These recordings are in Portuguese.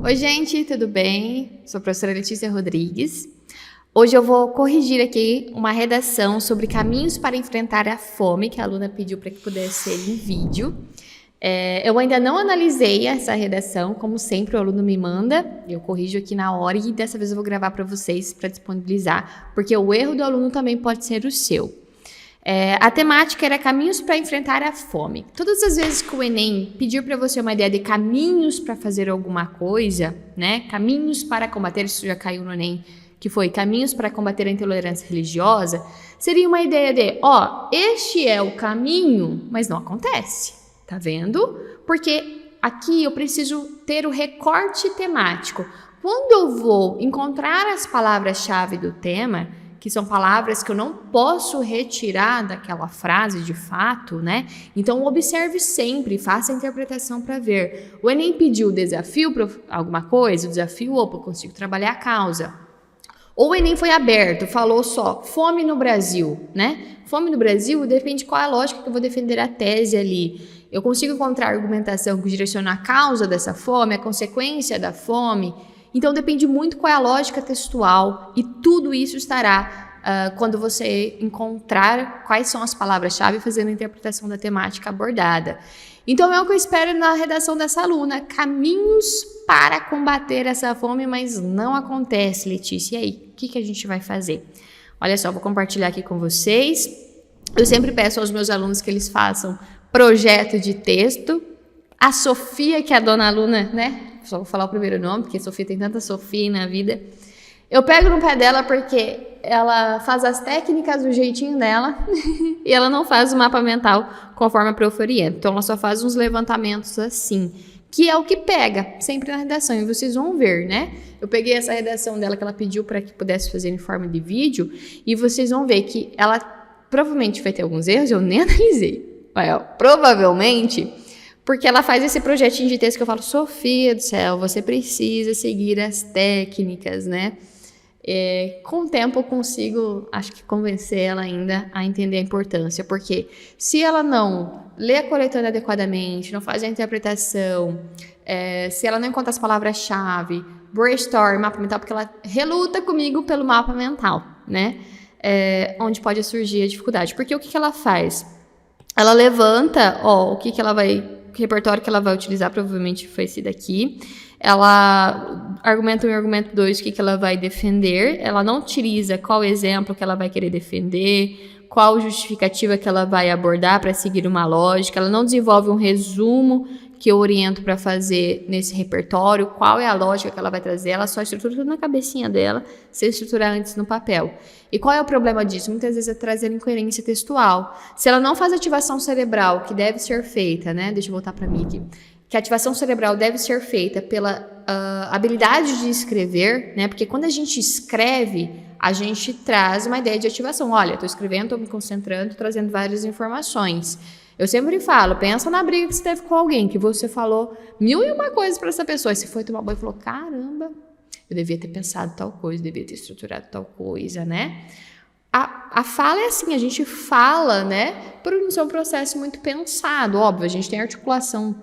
Oi, gente, tudo bem? Sou a professora Letícia Rodrigues. Hoje eu vou corrigir aqui uma redação sobre caminhos para enfrentar a fome, que a aluna pediu para que pudesse ser em vídeo. Eu ainda não analisei essa redação, como sempre o aluno me manda, eu corrijo aqui na hora e dessa vez eu vou gravar para vocês para disponibilizar, porque o erro do aluno também pode ser o seu. A temática era caminhos para enfrentar a fome. Todas as vezes que o Enem pedir para você uma ideia de caminhos para fazer alguma coisa, né? Caminhos para combater, isso já caiu no Enem, que foi caminhos para combater a intolerância religiosa, seria uma ideia de, este é o caminho, mas não acontece, tá vendo? Porque aqui eu preciso ter o recorte temático. Quando eu vou encontrar as palavras-chave do tema, que são palavras que eu não posso retirar daquela frase de fato, né? Então, observe sempre, faça a interpretação para ver. O Enem pediu desafio para alguma coisa, o desafio, eu consigo trabalhar a causa. Ou o Enem foi aberto, falou só fome no Brasil, né? Fome no Brasil depende qual é a lógica que eu vou defender a tese ali. Eu consigo encontrar argumentação que direciona a causa dessa fome, a consequência da fome. Então, depende muito qual é a lógica textual e tudo isso estará quando você encontrar quais são as palavras-chave fazendo a interpretação da temática abordada. Então, é o que eu espero na redação dessa aluna, caminhos para combater essa fome, mas não acontece, Letícia. E aí, o que a gente vai fazer? Olha só, vou compartilhar aqui com vocês. Eu sempre peço aos meus alunos que eles façam projeto de texto. A Sofia, que é a dona aluna, né? Só vou falar o primeiro nome, porque a Sofia tem tanta Sofia na vida. Eu pego no pé dela porque ela faz as técnicas do jeitinho dela e ela não faz o mapa mental conforme a prof orienta. Então, ela só faz uns levantamentos assim, que é o que pega sempre na redação. E vocês vão ver, né? Eu peguei essa redação dela que ela pediu para que pudesse fazer em forma de vídeo e vocês vão ver que ela provavelmente vai ter alguns erros, eu nem analisei. Provavelmente... porque ela faz esse projetinho de texto que eu falo, Sofia do céu, você precisa seguir as técnicas, né? Com o tempo eu consigo, acho que convencer ela ainda a entender a importância, porque se ela não lê a coletânea adequadamente, não faz a interpretação, se ela não encontra as palavras-chave, brainstorm, mapa mental, porque ela reluta comigo pelo mapa mental, né? Onde pode surgir a dificuldade. Porque o que ela faz? Ela levanta, o repertório que ela vai utilizar provavelmente foi esse daqui. Ela argumenta 1 e argumento 2 o que ela vai defender. Ela não utiliza qual exemplo que ela vai querer defender, qual justificativa que ela vai abordar para seguir uma lógica. Ela não desenvolve um resumo que eu oriento para fazer nesse repertório, qual é a lógica que ela vai trazer. Ela só estrutura tudo na cabecinha dela, sem estruturar antes no papel. E qual é o problema disso? Muitas vezes é trazer incoerência textual. Se ela não faz ativação cerebral, que deve ser feita, né? Deixa eu voltar para mim aqui. Que a ativação cerebral deve ser feita pela habilidade de escrever, né? Porque quando a gente escreve, a gente traz uma ideia de ativação. Olha, estou escrevendo, estou me concentrando, trazendo várias informações. Eu sempre falo, pensa na briga que você teve com alguém, que você falou 1001 coisas para essa pessoa. E você foi tomar banho e falou, caramba, eu devia ter pensado tal coisa, devia ter estruturado tal coisa, né? A fala é assim, a gente fala, né, por não ser um processo muito pensado. Óbvio, a gente tem articulação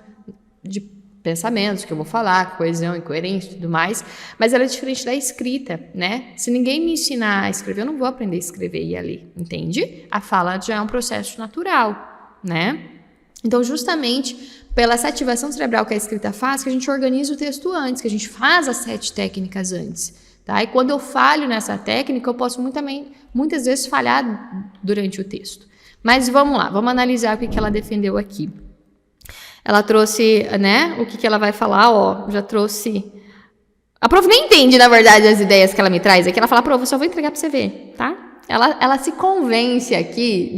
de pensamentos, que eu vou falar, coesão, incoerência e tudo mais, mas ela é diferente da escrita, né? Se ninguém me ensinar a escrever, eu não vou aprender a escrever e a ler, entende? A fala já é um processo natural, né? Então, justamente pela essa ativação cerebral que a escrita faz, que a gente organiza o texto antes, que a gente faz as 7 técnicas antes, tá? E quando eu falho nessa técnica, eu posso muitas vezes falhar durante o texto. Mas vamos lá, vamos analisar o que ela defendeu aqui. Ela trouxe, né, o que ela vai falar, já trouxe... A prof nem entende, na verdade, as ideias que ela me traz aqui. Ela fala, prof, eu só vou entregar para você ver, tá? Ela se convence aqui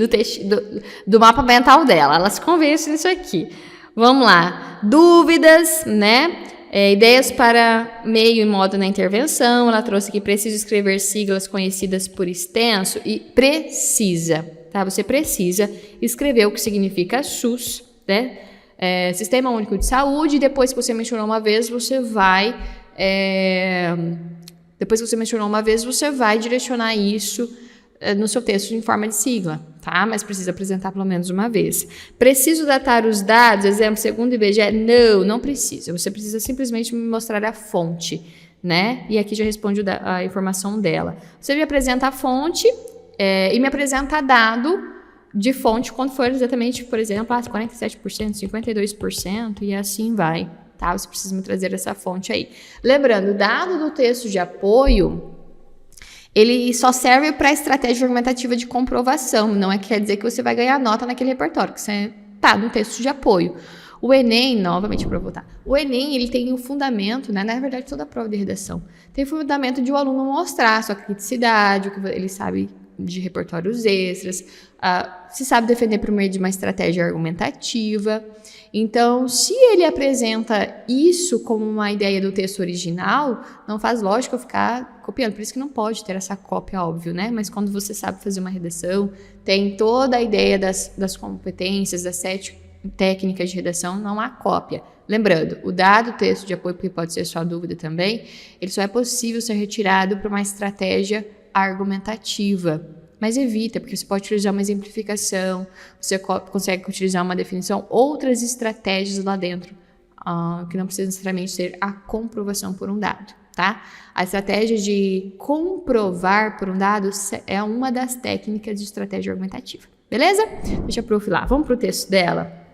do mapa mental dela. Ela se convence nisso aqui. Vamos lá. Dúvidas, né? Ideias para meio e modo na intervenção. Ela trouxe que precisa escrever siglas conhecidas por extenso e precisa, tá? Você precisa escrever o que significa SUS, né? Sistema Único de Saúde. E depois que você mencionou uma vez, você vai... Depois que você mencionou uma vez, você vai direcionar isso no seu texto em forma de sigla, tá? Mas precisa apresentar pelo menos uma vez. Preciso datar os dados, exemplo, segundo o IBGE? Não precisa. Você precisa simplesmente me mostrar a fonte, né? E aqui já responde a informação dela. Você me apresenta a fonte e me apresenta dado de fonte quando for exatamente, por exemplo, 47%, 52% e assim vai, tá? Você precisa me trazer essa fonte aí. Lembrando, dado do texto de apoio, ele só serve para estratégia argumentativa de comprovação, não é que quer dizer que você vai ganhar nota naquele repertório, que você tá no texto de apoio. O Enem, novamente para voltar, o Enem, ele tem o fundamento, né? Na verdade, toda a prova de redação tem o fundamento de o aluno mostrar a sua criticidade, o que ele sabe de repertórios extras, se sabe defender por meio de uma estratégia argumentativa. Então, se ele apresenta isso como uma ideia do texto original, não faz lógica eu ficar copiando. Por isso que não pode ter essa cópia, óbvio, né? Mas quando você sabe fazer uma redação, tem toda a ideia das competências, das 7 técnicas de redação, não há cópia. Lembrando, o dado texto de apoio, porque pode ser sua dúvida também, ele só é possível ser retirado por uma estratégia argumentativa. Mas evita, porque você pode utilizar uma exemplificação, você consegue utilizar uma definição, outras estratégias lá dentro, que não precisa necessariamente ser a comprovação por um dado, tá? A estratégia de comprovar por um dado é uma das técnicas de estratégia argumentativa, beleza? Deixa a prof lá, vamos pro texto dela.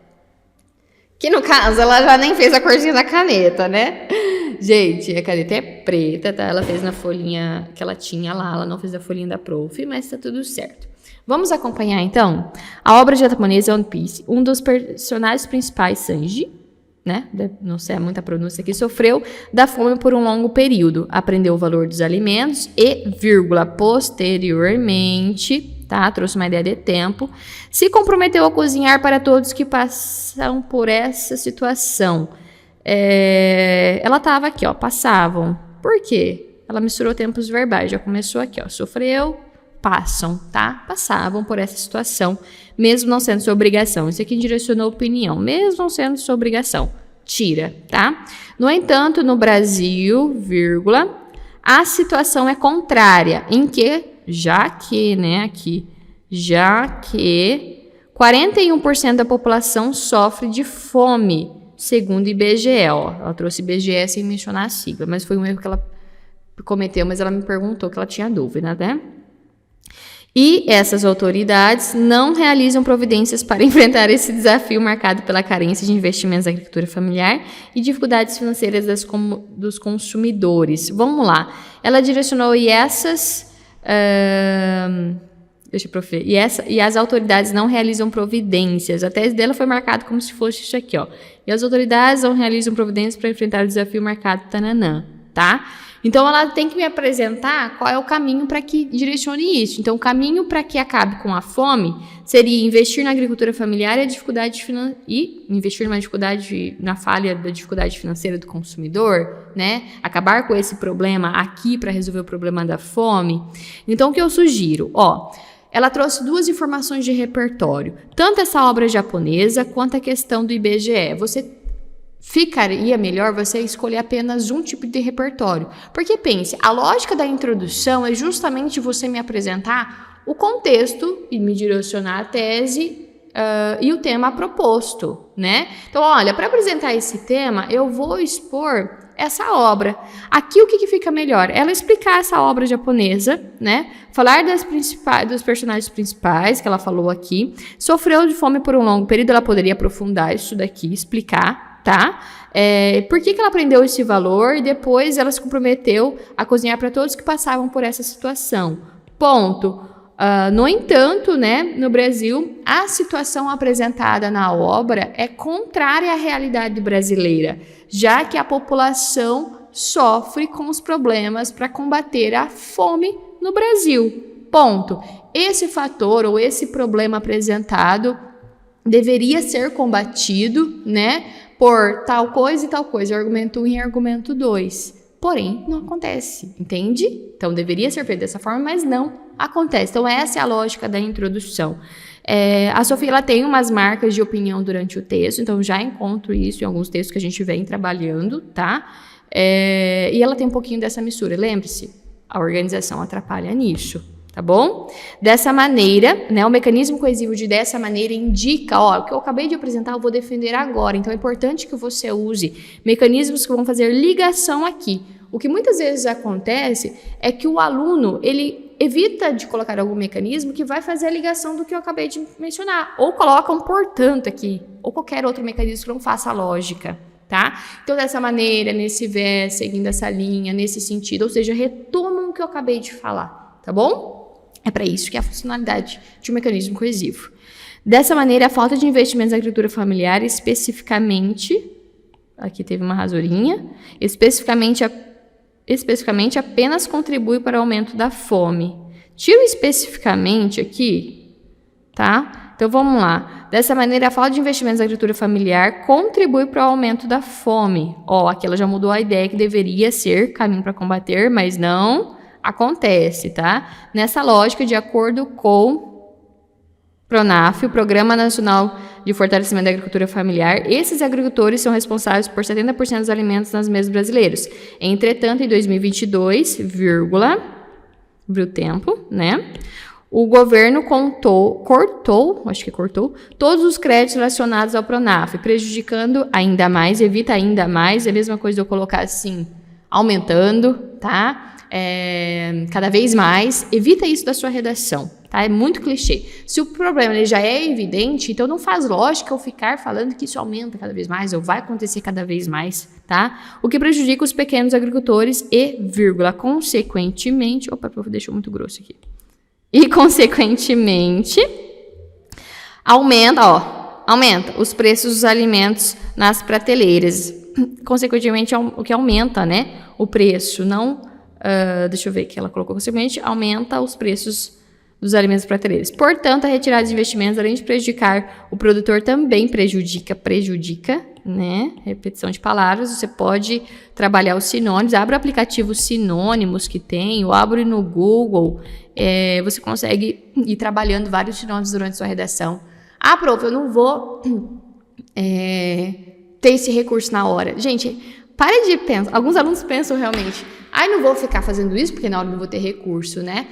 Que no caso, ela já nem fez a corzinha da caneta, né? Gente, a caneta é preta, tá? Ela fez na folhinha que ela tinha lá, ela não fez a folhinha da prof, mas tá tudo certo. Vamos acompanhar, então, a obra japonesa One Piece. Um dos personagens principais, Sanji, né? Não sei muita pronúncia aqui, sofreu da fome por um longo período. Aprendeu o valor dos alimentos e, posteriormente, tá? Trouxe uma ideia de tempo. Se comprometeu a cozinhar para todos que passam por essa situação. Ela tava aqui, ó, passavam. Por quê? Ela misturou tempos verbais, já começou aqui, ó, sofreu, passam, tá? Passavam por essa situação, mesmo não sendo sua obrigação. Isso aqui direcionou opinião, mesmo não sendo sua obrigação. Tira, tá? No entanto, no Brasil, vírgula, a situação é contrária, em que, já que 41% da população sofre de fome, segundo o IBGE, ó. Ela trouxe IBGE sem mencionar a sigla, mas foi um erro que ela cometeu, mas ela me perguntou que ela tinha dúvida, né? E essas autoridades não realizam providências para enfrentar esse desafio marcado pela carência de investimentos na agricultura familiar e dificuldades financeiras dos consumidores. Vamos lá. Ela direcionou e as autoridades não realizam providências. A tese dela foi marcada como se fosse isso aqui, ó. E as autoridades não realizam providências para enfrentar o desafio marcado, tananã, tá? Então, ela tem que me apresentar qual é o caminho para que direcione isso. Então, o caminho para que acabe com a fome seria investir na agricultura familiar e investir na falha da dificuldade financeira do consumidor, né? Acabar com esse problema aqui para resolver o problema da fome. Então, o que eu sugiro? Ó, ela trouxe 2 informações de repertório, tanto essa obra japonesa quanto a questão do IBGE. Ficaria melhor você escolher apenas um tipo de repertório. Porque pense, a lógica da introdução é justamente você me apresentar o contexto e me direcionar a tese e o tema proposto, né? Então, olha, para apresentar esse tema, eu vou expor essa obra. Aqui o que fica melhor? Ela explicar essa obra japonesa, né? Falar dos personagens principais que ela falou aqui. Sofreu de fome por um longo período, ela poderia aprofundar isso daqui, explicar, tá? Por que ela aprendeu esse valor e depois ela se comprometeu a cozinhar para todos que passavam por essa situação. Ponto. No entanto, né, no Brasil, a situação apresentada na obra é contrária à realidade brasileira, já que a população sofre com os problemas para combater a fome no Brasil. Ponto. Esse fator ou esse problema apresentado deveria ser combatido, né, por tal coisa e tal coisa, argumento 1 e argumento 2. Porém, não acontece, entende? Então, deveria ser feito dessa forma, mas não acontece. Então, essa é a lógica da introdução. A Sofia, ela tem umas marcas de opinião durante o texto, então já encontro isso em alguns textos que a gente vem trabalhando, tá? E ela tem um pouquinho dessa mistura. Lembre-se, a organização atrapalha nisso, Tá bom? Dessa maneira, né, o mecanismo coesivo de dessa maneira indica, ó, o que eu acabei de apresentar eu vou defender agora. Então é importante que você use mecanismos que vão fazer ligação aqui. O que muitas vezes acontece é que o aluno, ele evita de colocar algum mecanismo que vai fazer a ligação do que eu acabei de mencionar. Ou coloca um portanto aqui, ou qualquer outro mecanismo que não faça lógica, tá? Então dessa maneira, nesse verso, seguindo essa linha, nesse sentido, ou seja, retomam o que eu acabei de falar, tá bom? É para isso que é a funcionalidade de um mecanismo coesivo. Dessa maneira, a falta de investimentos na agricultura familiar, especificamente, aqui teve uma rasurinha, especificamente apenas contribui para o aumento da fome. Tiro especificamente aqui, tá? Então vamos lá. Dessa maneira, a falta de investimentos na agricultura familiar contribui para o aumento da fome. Ó, aqui ela já mudou a ideia que deveria ser caminho para combater, mas não acontece, tá? Nessa lógica, de acordo com PRONAF, o Programa Nacional de Fortalecimento da Agricultura Familiar, esses agricultores são responsáveis por 70% dos alimentos nas mesas brasileiros. Entretanto, em 2022, abriu tempo, né? O governo cortou todos os créditos relacionados ao PRONAF, prejudicando ainda mais, evita ainda mais, é a mesma coisa de eu colocar assim, aumentando, tá? Cada vez mais, evita isso da sua redação, tá? É muito clichê. Se o problema ele já é evidente, então não faz lógica eu ficar falando que isso aumenta cada vez mais, ou vai acontecer cada vez mais, tá? O que prejudica os pequenos agricultores e, consequentemente... Opa, deixou muito grosso aqui. E, consequentemente, aumenta os preços dos alimentos nas prateleiras. Consequentemente, o que aumenta, né? O preço, não... deixa eu ver que ela colocou consequentemente, aumenta os preços dos alimentos prateleiros. Portanto, a retirada de investimentos, além de prejudicar o produtor, também prejudica, né? Repetição de palavras, você pode trabalhar os sinônimos, abre o aplicativo Sinônimos que tem, ou abre no Google, você consegue ir trabalhando vários sinônimos durante a sua redação. Ah, prof, eu não vou ter esse recurso na hora. Gente, pare de pensar, alguns alunos pensam realmente, não vou ficar fazendo isso porque na hora não vou ter recurso, né?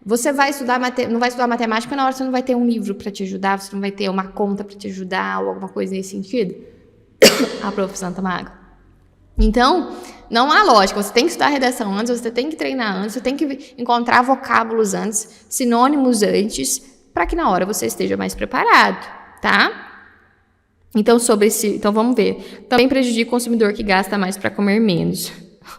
Você vai estudar, não vai estudar matemática na hora você não vai ter um livro para te ajudar, você não vai ter uma conta para te ajudar ou alguma coisa nesse sentido. A prof. Santa Maga. Então, não há lógica, você tem que estudar a redação antes, você tem que treinar antes, você tem que encontrar vocábulos antes, sinônimos antes, para que na hora você esteja mais preparado, tá? Então, então vamos ver. Também prejudica o consumidor que gasta mais para comer menos.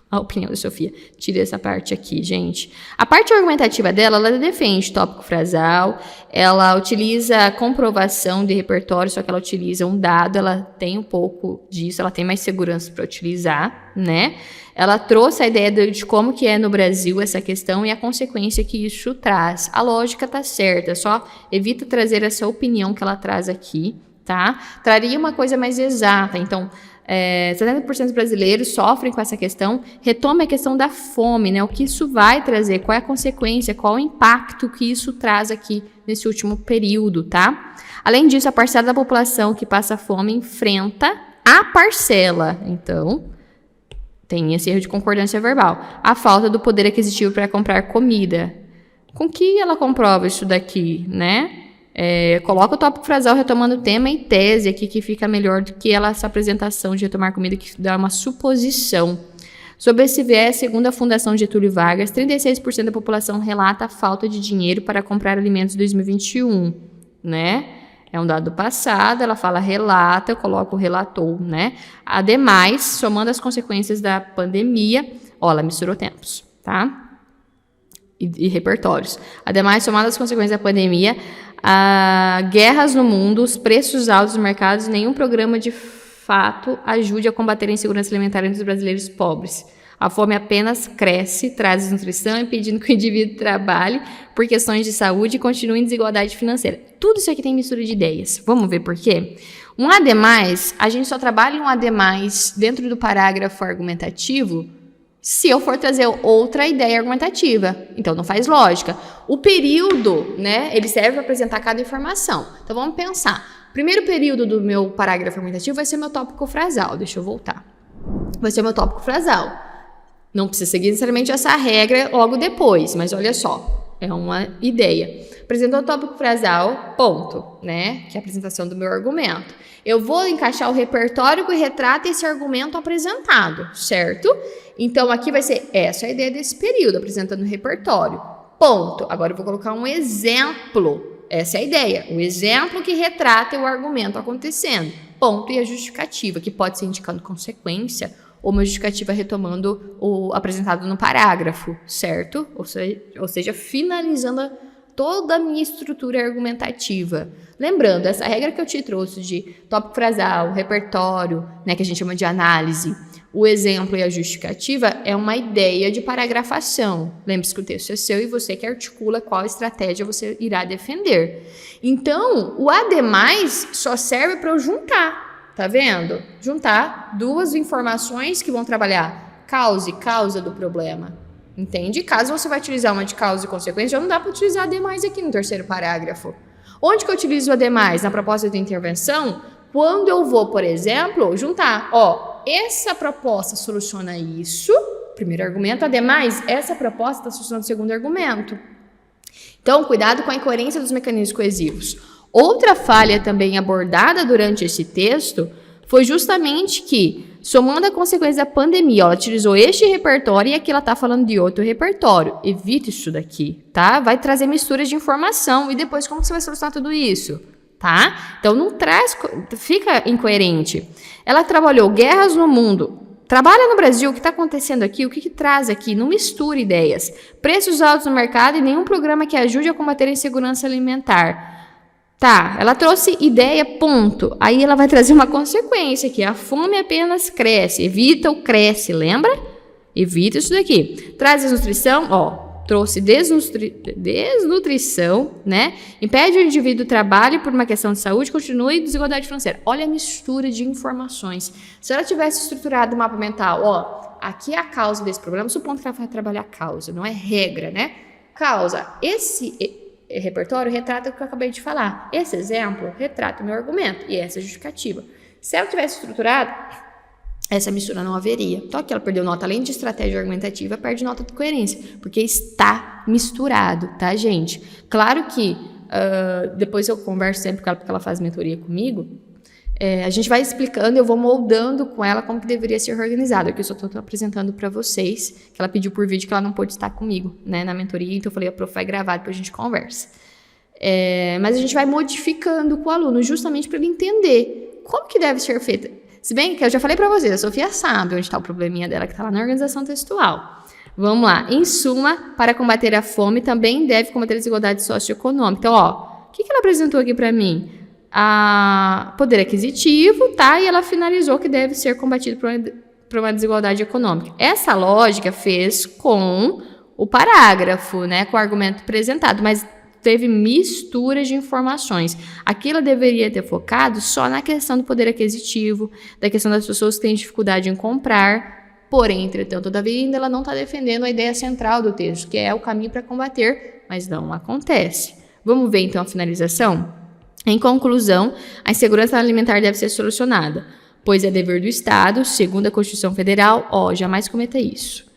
A opinião da Sofia. Tira essa parte aqui, gente. A parte argumentativa dela, ela defende tópico frasal, ela utiliza a comprovação de repertório, só que ela utiliza um dado, ela tem um pouco disso, ela tem mais segurança para utilizar, né? Ela trouxe a ideia de como que é no Brasil essa questão e a consequência que isso traz. A lógica tá certa, só evita trazer essa opinião que ela traz aqui, tá? Traria uma coisa mais exata, então... 70% dos brasileiros sofrem com essa questão. Retome a questão da fome, né? O que isso vai trazer, qual é a consequência, qual é o impacto que isso traz aqui nesse último período, tá? Além disso, a parcela da população que passa fome enfrenta a parcela. Então, tem esse erro de concordância verbal. A falta do poder aquisitivo para comprar comida. Com que ela comprova isso daqui, né? Coloca o tópico frasal retomando tema e tese aqui, que fica melhor do que essa apresentação de retomar comida, que dá uma suposição. Sobre esse viés, segundo a Fundação Getúlio Vargas, 36% da população relata a falta de dinheiro para comprar alimentos em 2021, né? É um dado passado, ela fala relata, eu coloco relatou, né? Ademais, somando as consequências da pandemia, ela misturou tempos, tá? E repertórios. Ademais, somando as consequências da pandemia, guerras no mundo, os preços altos dos mercados, nenhum programa de fato ajude a combater a insegurança alimentar entre os brasileiros pobres. A fome apenas cresce, traz desnutrição, impedindo que o indivíduo trabalhe por questões de saúde e continue em desigualdade financeira. Tudo isso aqui tem mistura de ideias. Vamos ver por quê? Um ademais, a gente só trabalha um ademais dentro do parágrafo argumentativo se eu for trazer outra ideia argumentativa. Então, não faz lógica. O período, né, ele serve para apresentar cada informação. Então, vamos pensar. O primeiro período do meu parágrafo argumentativo vai ser meu tópico frasal. Deixa eu voltar. Vai ser o meu tópico frasal. Não precisa seguir necessariamente essa regra logo depois, mas olha só. é uma ideia. Apresentou o tópico frasal, ponto, né? Que é a apresentação do meu argumento. Eu vou encaixar o repertório que retrata esse argumento apresentado, certo? Então, aqui vai ser essa a ideia desse período, apresentando o repertório. Ponto. Agora eu vou colocar um exemplo. Essa é a ideia. O exemplo que retrata o argumento acontecendo. Ponto e a justificativa, que pode ser indicando consequência ou uma justificativa retomando o apresentado no parágrafo, certo? Ou seja, finalizando toda a minha estrutura argumentativa. Lembrando, essa regra que eu te trouxe de tópico frasal, repertório, né, que a gente chama de análise, o exemplo e a justificativa é uma ideia de paragrafação. Lembre-se que o texto é seu e você que articula qual estratégia você irá defender. Então, o ademais só serve para eu juntar, tá vendo? Juntar duas informações que vão trabalhar causa e causa do problema. Entende? Caso você vai utilizar uma de causa e consequência, já não dá para utilizar ademais aqui no terceiro parágrafo. Onde que eu utilizo o ademais? Na proposta de intervenção, quando eu vou, por exemplo, juntar, essa proposta soluciona isso, primeiro argumento, ademais, essa proposta está solucionando o segundo argumento. Então, cuidado com a incoerência dos mecanismos coesivos. Outra falha também abordada durante esse texto foi justamente que, somando a consequência da pandemia, ela utilizou este repertório e aqui ela está falando de outro repertório. Evita isso daqui, tá? Vai trazer misturas de informação e depois como você vai solucionar tudo isso, tá? Então não traz, fica incoerente. Ela trabalhou guerras no mundo, trabalha no Brasil, o que está acontecendo aqui, o que traz aqui, não mistura ideias. Preços altos no mercado e nenhum programa que ajude a combater a insegurança alimentar. Tá, ela trouxe ideia, ponto. Aí ela vai trazer uma consequência, que a fome apenas cresce. Evita o cresce, lembra? Evita isso daqui. Traz desnutrição, trouxe desnutrição, né? Impede o indivíduo trabalhe por uma questão de saúde, continue desigualdade financeira. Olha a mistura de informações. Se ela tivesse estruturado o mapa mental, aqui é a causa desse problema, supondo que ela vai trabalhar a causa, não é regra, né? Causa, esse repertório retrata o que eu acabei de falar. Esse exemplo retrata o meu argumento e essa é a justificativa. Se ela tivesse estruturado, essa mistura não haveria. Então aqui ela perdeu nota, além de estratégia argumentativa, perde nota de coerência, porque está misturado, tá, gente? Claro que depois eu converso sempre com ela, porque ela faz mentoria comigo, a gente vai explicando, eu vou moldando com ela como que deveria ser organizado. Aqui eu só estou apresentando para vocês, que ela pediu por vídeo que ela não pôde estar comigo, né, na mentoria, então eu falei, a prof vai gravar, depois a gente conversa. Mas a gente vai modificando com o aluno, justamente para ele entender como que deve ser feita. Se bem que eu já falei para vocês, a Sofia sabe onde está o probleminha dela, que está lá na organização textual. Vamos lá. Em suma, para combater a fome, também deve combater a desigualdade socioeconômica. Então, o que ela apresentou aqui para mim? Poder aquisitivo, tá? E ela finalizou que deve ser combatido por uma desigualdade econômica. Essa lógica fez com o parágrafo, né? Com o argumento apresentado, mas teve mistura de informações. Aqui ela deveria ter focado só na questão do poder aquisitivo, da questão das pessoas que têm dificuldade em comprar, porém, entretanto, todavia, ainda ela não está defendendo a ideia central do texto, que é o caminho para combater, mas não acontece. Vamos ver, então, a finalização? Em conclusão, a insegurança alimentar deve ser solucionada, pois é dever do Estado, segundo a Constituição Federal, jamais cometa isso.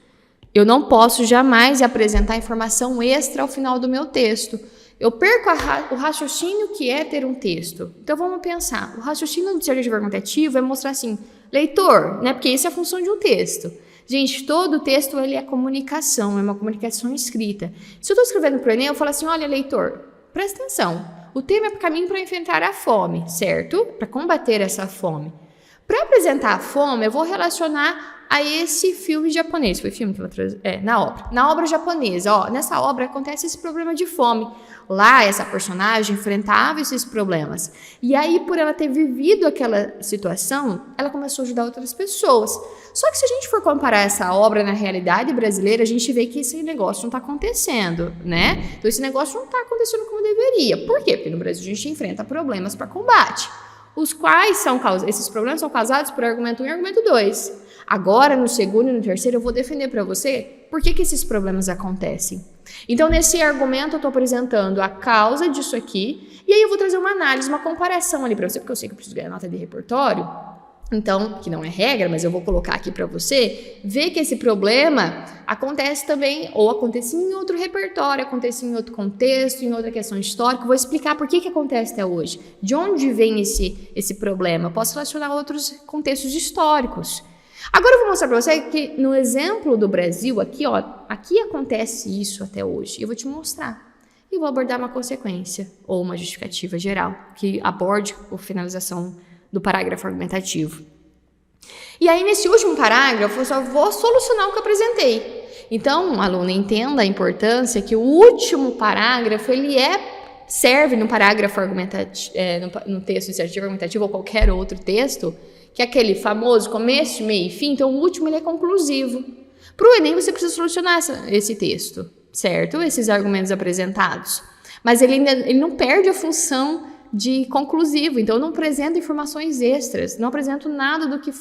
Eu não posso jamais apresentar informação extra ao final do meu texto. Eu perco o raciocínio que é ter um texto. Então vamos pensar, o raciocínio do dissertativo argumentativo é mostrar assim, leitor, né? Porque isso é a função de um texto. Gente, todo texto ele é comunicação, é uma comunicação escrita. Se eu estou escrevendo para o Enem, eu falo assim, olha leitor, presta atenção. O tema é o caminho para enfrentar a fome, certo? Para combater essa fome. Para apresentar a fome, eu vou relacionar a esse filme japonês. Foi filme que ela trouxe? Na obra. Na obra japonesa, nessa obra acontece esse problema de fome. Lá, essa personagem enfrentava esses problemas. E aí, por ela ter vivido aquela situação, ela começou a ajudar outras pessoas. Só que se a gente for comparar essa obra na realidade brasileira, a gente vê que esse negócio não está acontecendo, né? Então, esse negócio não está acontecendo como deveria. Por quê? Porque no Brasil a gente enfrenta problemas para combate. Os quais são esses problemas são causados por argumento 1 e argumento 2. Agora, no segundo e no terceiro, eu vou defender para você por que esses problemas acontecem. Então, nesse argumento, eu estou apresentando a causa disso aqui, e aí eu vou trazer uma análise, uma comparação ali para você, porque eu sei que eu preciso ganhar nota de repertório. Então, que não é regra, mas eu vou colocar aqui para você, ver que esse problema acontece também, ou acontecia em outro repertório, acontecia em outro contexto, em outra questão histórica. Vou explicar por que acontece até hoje. De onde vem esse problema? Eu posso relacionar a outros contextos históricos. Agora eu vou mostrar para você que no exemplo do Brasil, aqui, ó, aqui acontece isso até hoje. Eu vou te mostrar. E vou abordar uma consequência, ou uma justificativa geral, que aborde a finalização do parágrafo argumentativo. E aí, nesse último parágrafo, eu só vou solucionar o que eu apresentei. Então, aluno, entenda a importância que o último parágrafo, ele serve no parágrafo argumentativo, no texto dissertativo argumentativo ou qualquer outro texto, que é aquele famoso começo, meio e fim. Então, o último, ele é conclusivo. Para o Enem, você precisa solucionar esse texto, certo? Esses argumentos apresentados. Mas ele não perde a função de conclusivo, então eu não apresento informações extras, não apresento nada do que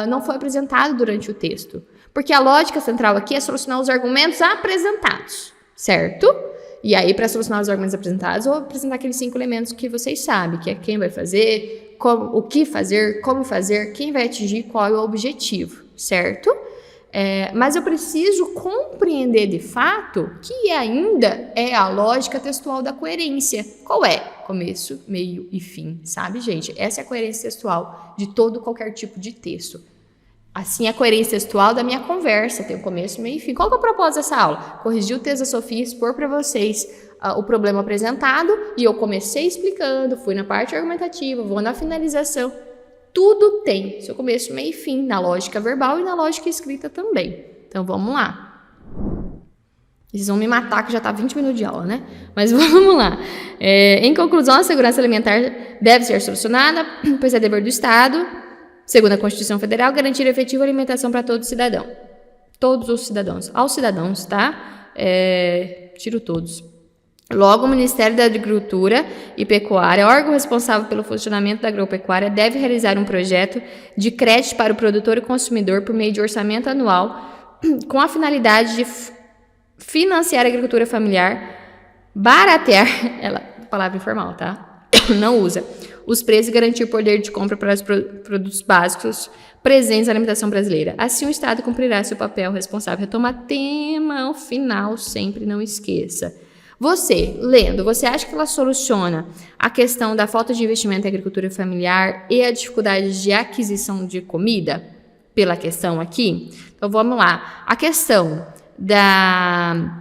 não foi apresentado durante o texto, porque a lógica central aqui é solucionar os argumentos apresentados, certo? E aí, para solucionar os argumentos apresentados, eu vou apresentar aqueles 5 elementos que vocês sabem, que é quem vai fazer, o que fazer, como fazer, quem vai atingir, qual é o objetivo, certo? Mas eu preciso compreender de fato que ainda é a lógica textual da coerência. Qual é? Começo, meio e fim, sabe, gente? Essa é a coerência textual de qualquer tipo de texto. Assim, a coerência textual da minha conversa tem o começo, meio e fim. Qual que é o propósito dessa aula? Corrigir o texto da Sofia, expor para vocês o problema apresentado, e eu comecei explicando, fui na parte argumentativa, vou na finalização. Tudo tem seu começo, meio e fim, na lógica verbal e na lógica escrita também. Então, vamos lá. Eles vão me matar, que já está 20 minutos de aula, né? Mas vamos lá. Em conclusão, a segurança alimentar deve ser solucionada, pois é dever do Estado, segundo a Constituição Federal, garantir efetiva alimentação para todos os cidadãos. Todos os cidadãos. Aos cidadãos, tá? Tiro todos. Logo, o Ministério da Agricultura e Pecuária, órgão responsável pelo funcionamento da agropecuária, deve realizar um projeto de crédito para o produtor e consumidor por meio de orçamento anual, com a finalidade de financiar a agricultura familiar, baratear, palavra informal, tá? Não usa, os preços e garantir poder de compra para os produtos básicos presentes na alimentação brasileira. Assim, o Estado cumprirá seu papel responsável. Retoma tema ao final, sempre não esqueça. Você, lendo, você acha que ela soluciona a questão da falta de investimento em agricultura familiar e a dificuldade de aquisição de comida? Pela questão aqui? Então, vamos lá. A questão da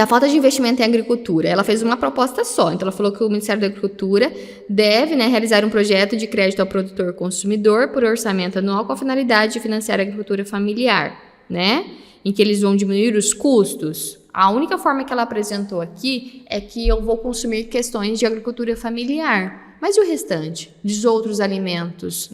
falta de investimento em agricultura, ela fez uma proposta só. Então, ela falou que o Ministério da Agricultura deve, realizar um projeto de crédito ao produtor consumidor por orçamento anual com a finalidade de financiar a agricultura familiar, em que eles vão diminuir os custos. A única forma que ela apresentou aqui é que eu vou consumir questões de agricultura familiar. Mas e o restante? Dos outros alimentos,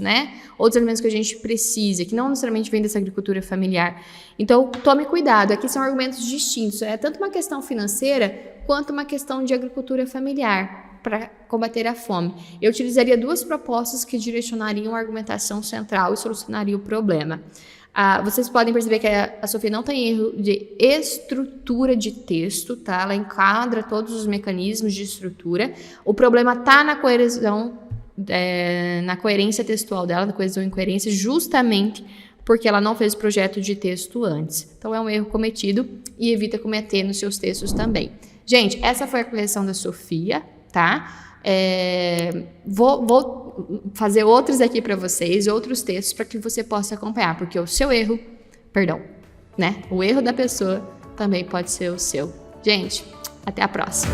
Outros alimentos que a gente precisa, que não necessariamente vêm dessa agricultura familiar. Então, tome cuidado. Aqui são argumentos distintos. É tanto uma questão financeira quanto uma questão de agricultura familiar para combater a fome. Eu utilizaria 2 propostas que direcionariam a argumentação central e solucionariam o problema. Vocês podem perceber que a Sofia não tem erro de estrutura de texto, tá? Ela enquadra todos os mecanismos de estrutura. O problema está na coesão, na coerência textual dela, na coesão e incoerência, justamente porque ela não fez projeto de texto antes. Então, é um erro cometido e evita cometer nos seus textos também. Gente, essa foi a correção da Sofia, tá? Vou fazer outros aqui para vocês, outros textos, para que você possa acompanhar, porque o seu erro, o erro da pessoa também pode ser o seu. Gente, até a próxima!